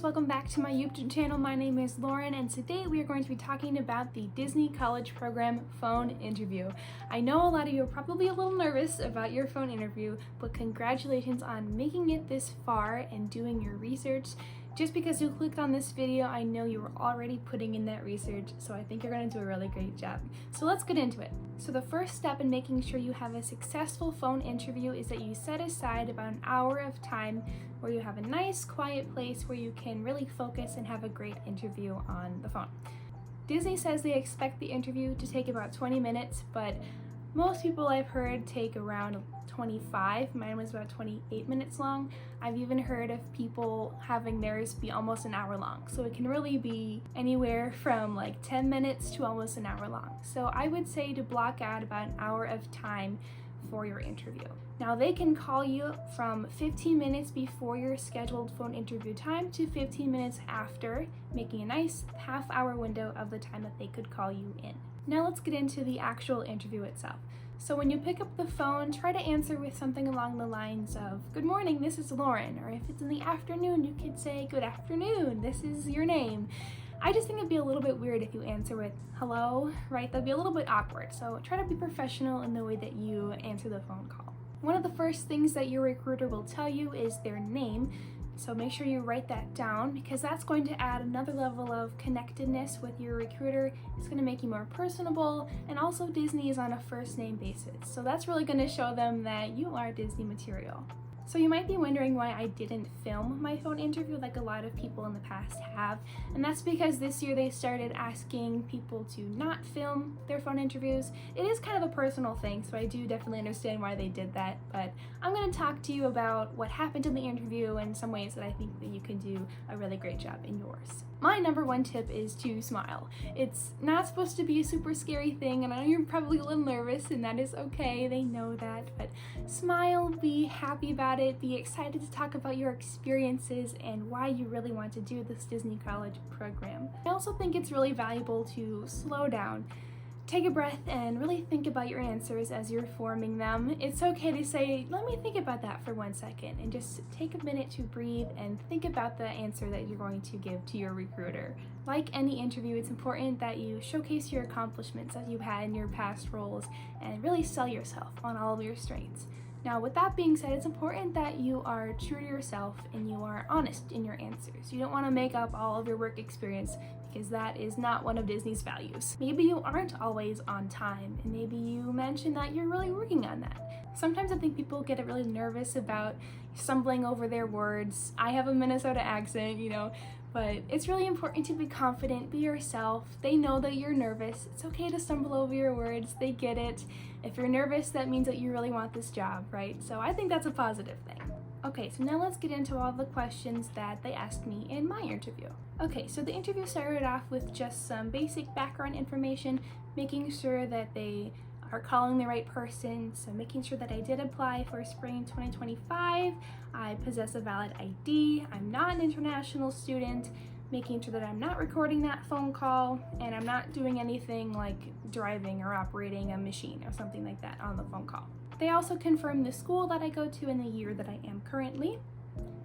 welcome back to my YouTube channel. My name is Lauren and today we are going to be talking about the Disney College Program phone interview. I know a lot of you are probably a little nervous about your phone interview, but congratulations on making it this far and doing your research. Just because you clicked on this video, I know you were already putting in that research, so I think you're going to do a really great job. So let's get into it. So the first step in making sure you have a successful phone interview is that you set aside about an hour of time where you have a nice quiet place where you can really focus and have a great interview on the phone. Disney says they expect the interview to take about 20 minutes, but most people I've heard take around 25. Mine was about 28 minutes long. I've even heard of people having theirs be almost an hour long. So it can really be anywhere from like 10 minutes to almost an hour long. So I would say to block out about an hour of time for your interview. Now they can call you from 15 minutes before your scheduled phone interview time to 15 minutes after, making a nice half-hour window of the time that they could call you in. Now let's get into the actual interview itself. So when you pick up the phone, try to answer with something along the lines of, "Good morning, this is Lauren," or if it's in the afternoon, you could say, "Good afternoon, this is your name." I just think it'd be a little bit weird if you answer with hello, right? That'd be a little bit awkward. So try to be professional in the way that you answer the phone call. One of the first things that your recruiter will tell you is their name. So make sure you write that down because that's going to add another level of connectedness with your recruiter. It's going to make you more personable, and also Disney is on a first name basis. So that's really going to show them that you are Disney material. So you might be wondering why I didn't film my phone interview like a lot of people in the past have, and that's because this year they started asking people to not film their phone interviews. It is kind of a personal thing, so I do definitely understand why they did that, but I'm going to talk to you about what happened in the interview and some ways that I think that you can do a really great job in yours. My number one tip is to smile. It's not supposed to be a super scary thing, and I know you're probably a little nervous, and that is okay, they know that, but smile, be happy about it, be excited to talk about your experiences and why you really want to do this Disney College program. I also think it's really valuable to slow down, take a breath, and really think about your answers as you're forming them. It's okay to say, "Let me think about that for 1 second," and just take a minute to breathe and think about the answer that you're going to give to your recruiter. Like any interview, it's important that you showcase your accomplishments that you've had in your past roles and really sell yourself on all of your strengths. Now, with that being said, it's important that you are true to yourself and you are honest in your answers. You don't want to make up all of your work experience because that is not one of Disney's values. Maybe you aren't always on time, and maybe you mentioned that you're really working on that. Sometimes I think people get really nervous about stumbling over their words. I have a Minnesota accent, but it's really important to be confident, be yourself. They know that you're nervous. It's okay to stumble over your words. They get it. If you're nervous, that means that you really want this job, right? So I think that's a positive thing. Okay, so now let's get into all the questions that they asked me in my interview. Okay, so the interview started off with just some basic background information, making sure that they are calling the right person, so making sure that I did apply for spring 2025, I possess a valid ID, I'm not an international student, making sure that I'm not recording that phone call, and I'm not doing anything like driving or operating a machine or something like that on the phone call. They also confirmed the school that I go to and the year that I am currently.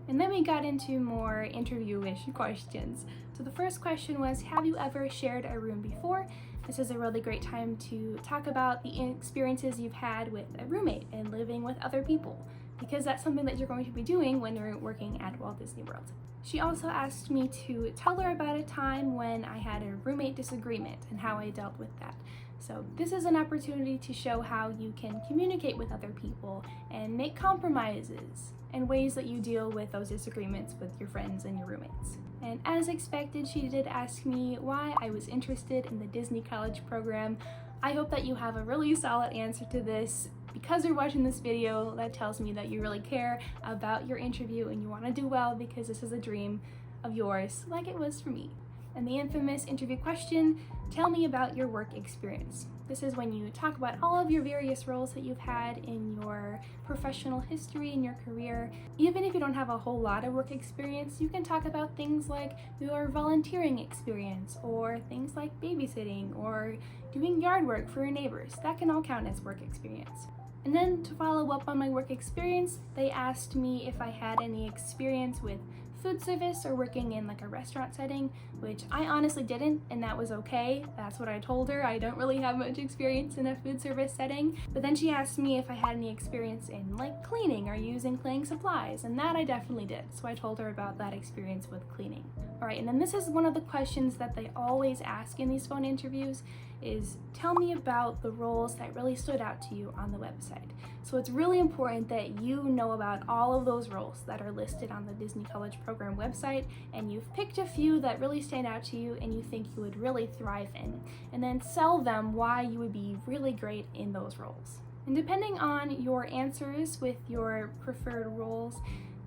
And then we got into more interview-ish questions. So the first question was, have you ever shared a room before? This is a really great time to talk about the experiences you've had with a roommate and living with other people, because that's something that you're going to be doing when you're working at Walt Disney World. She also asked me to tell her about a time when I had a roommate disagreement and how I dealt with that. So this is an opportunity to show how you can communicate with other people and make compromises and ways that you deal with those disagreements with your friends and your roommates. And as expected, she did ask me why I was interested in the Disney College program. I hope that you have a really solid answer to this. Because you're watching this video, that tells me that you really care about your interview and you want to do well, because this is a dream of yours, like it was for me. And the infamous interview question, tell me about your work experience. This is when you talk about all of your various roles that you've had in your professional history in your career. Even if you don't have a whole lot of work experience, you can talk about things like your volunteering experience, or things like babysitting, or doing yard work for your neighbors. That can all count as work experience. And then to follow up on my work experience, they asked me if I had any experience with food service or working in like a restaurant setting, which I honestly didn't, and that was okay. That's what I told her. I don't really have much experience in a food service setting. But then she asked me if I had any experience in like cleaning or using cleaning supplies, and that I definitely did. So I told her about that experience with cleaning. All right, and then this is one of the questions that they always ask in these phone interviews is, tell me about the roles that really stood out to you on the website. So it's really important that you know about all of those roles that are listed on the Disney College Program website, and you've picked a few that really stand out to you and you think you would really thrive in, and then sell them why you would be really great in those roles. And depending on your answers with your preferred roles,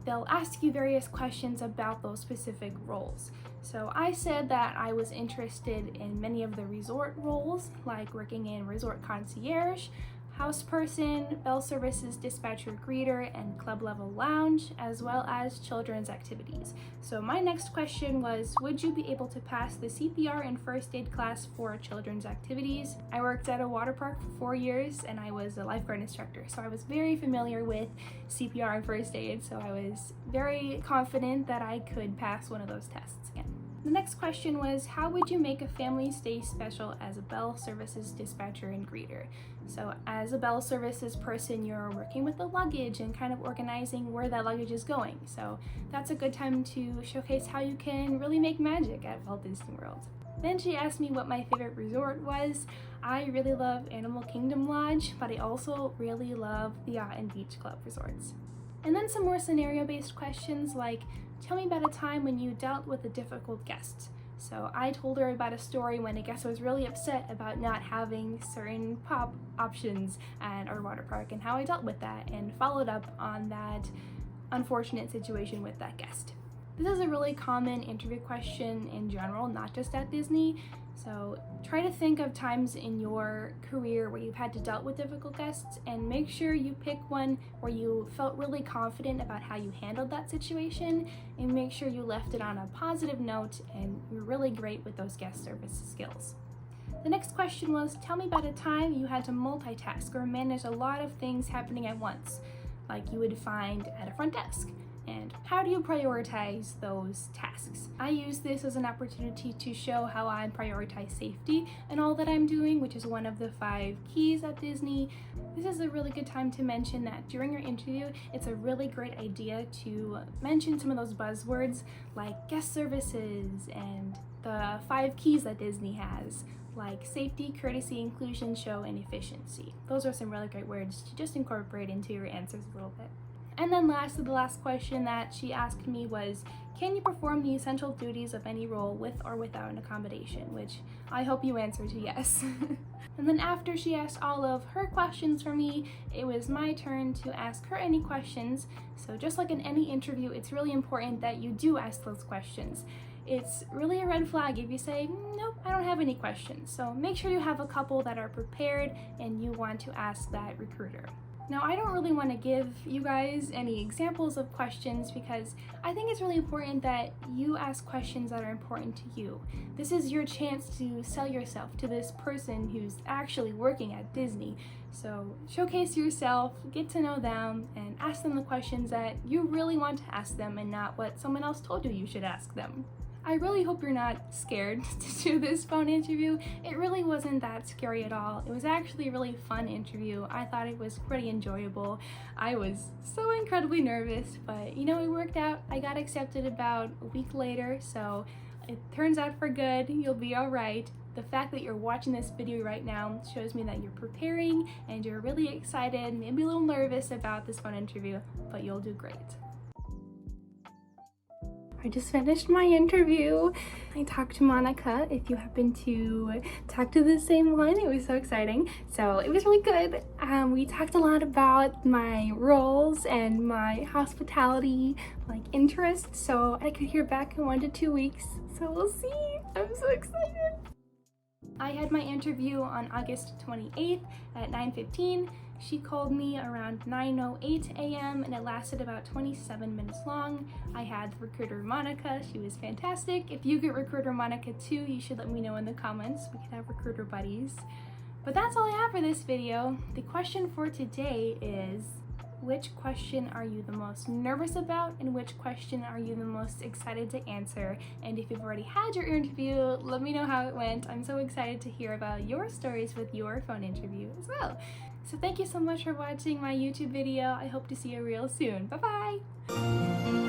they'll ask you various questions about those specific roles. So I said that I was interested in many of the resort roles, like working in resort concierge, house person, bell services dispatcher greeter, and club level lounge, as well as children's activities. So my next question was, would you be able to pass the CPR and first aid class for children's activities? I worked at a water park for 4 years and I was a lifeguard instructor, so I was very familiar with CPR and first aid, so I was very confident that I could pass one of those tests again. The next question was, how would you make a family stay special as a bell services dispatcher and greeter? So as a bell services person, you're working with the luggage and kind of organizing where that luggage is going. So that's a good time to showcase how you can really make magic at Walt Disney World. Then she asked me what my favorite resort was. I really love Animal Kingdom Lodge, but I also really love the Yacht and Beach Club resorts. And then some more scenario-based questions like, tell me about a time when you dealt with a difficult guest. So I told her about a story when a guest was really upset about not having certain pop options at our water park and how I dealt with that, and followed up on that unfortunate situation with that guest. This is a really common interview question in general, not just at Disney. So try to think of times in your career where you've had to deal with difficult guests, and make sure you pick one where you felt really confident about how you handled that situation, and make sure you left it on a positive note and you're really great with those guest service skills. The next question was, tell me about a time you had to multitask or manage a lot of things happening at once, like you would find at a front desk. And how do you prioritize those tasks? I use this as an opportunity to show how I prioritize safety in all that I'm doing, which is one of the 5 keys at Disney. This is a really good time to mention that during your interview, it's a really great idea to mention some of those buzzwords like guest services and the 5 keys that Disney has, like safety, courtesy, inclusion, show, and efficiency. Those are some really great words to just incorporate into your answers a little bit. And then lastly, the last question that she asked me was, can you perform the essential duties of any role with or without an accommodation? Which I hope you answered to yes. And then after she asked all of her questions for me, it was my turn to ask her any questions. So just like in any interview, it's really important that you do ask those questions. It's really a red flag if you say, nope, I don't have any questions. So make sure you have a couple that are prepared and you want to ask that recruiter. Now, I don't really want to give you guys any examples of questions because I think it's really important that you ask questions that are important to you. This is your chance to sell yourself to this person who's actually working at Disney. So showcase yourself, get to know them, and ask them the questions that you really want to ask them and not what someone else told you should ask them. I really hope you're not scared to do this phone interview. It really wasn't that scary at all. It was actually a really fun interview. I thought it was pretty enjoyable. I was so incredibly nervous, but you know, it worked out. I got accepted about a week later, so it turns out for good. You'll be all right. The fact that you're watching this video right now shows me that you're preparing and you're really excited, maybe a little nervous about this phone interview, but you'll do great. I just finished my interview. I talked to Monica. If you happen to talk to the same one, it was so exciting. So it was really good. We talked a lot about my roles and my hospitality interests. So I could hear back in 1 to 2 weeks. So we'll see. I'm so excited. I had my interview on August 28th at 9:15. She called me around 9:08 a.m. and it lasted about 27 minutes long. I had recruiter Monica. She was fantastic. If you get recruiter Monica too, you should let me know in the comments. We could have recruiter buddies. But that's all I have for this video. The question for today is, which question are you the most nervous about and which question are you the most excited to answer. And if you've already had your interview, let me know how it went. I'm so excited to hear about your stories with your phone interview as well. So thank you so much for watching my YouTube video. I hope to see you real soon. Bye bye!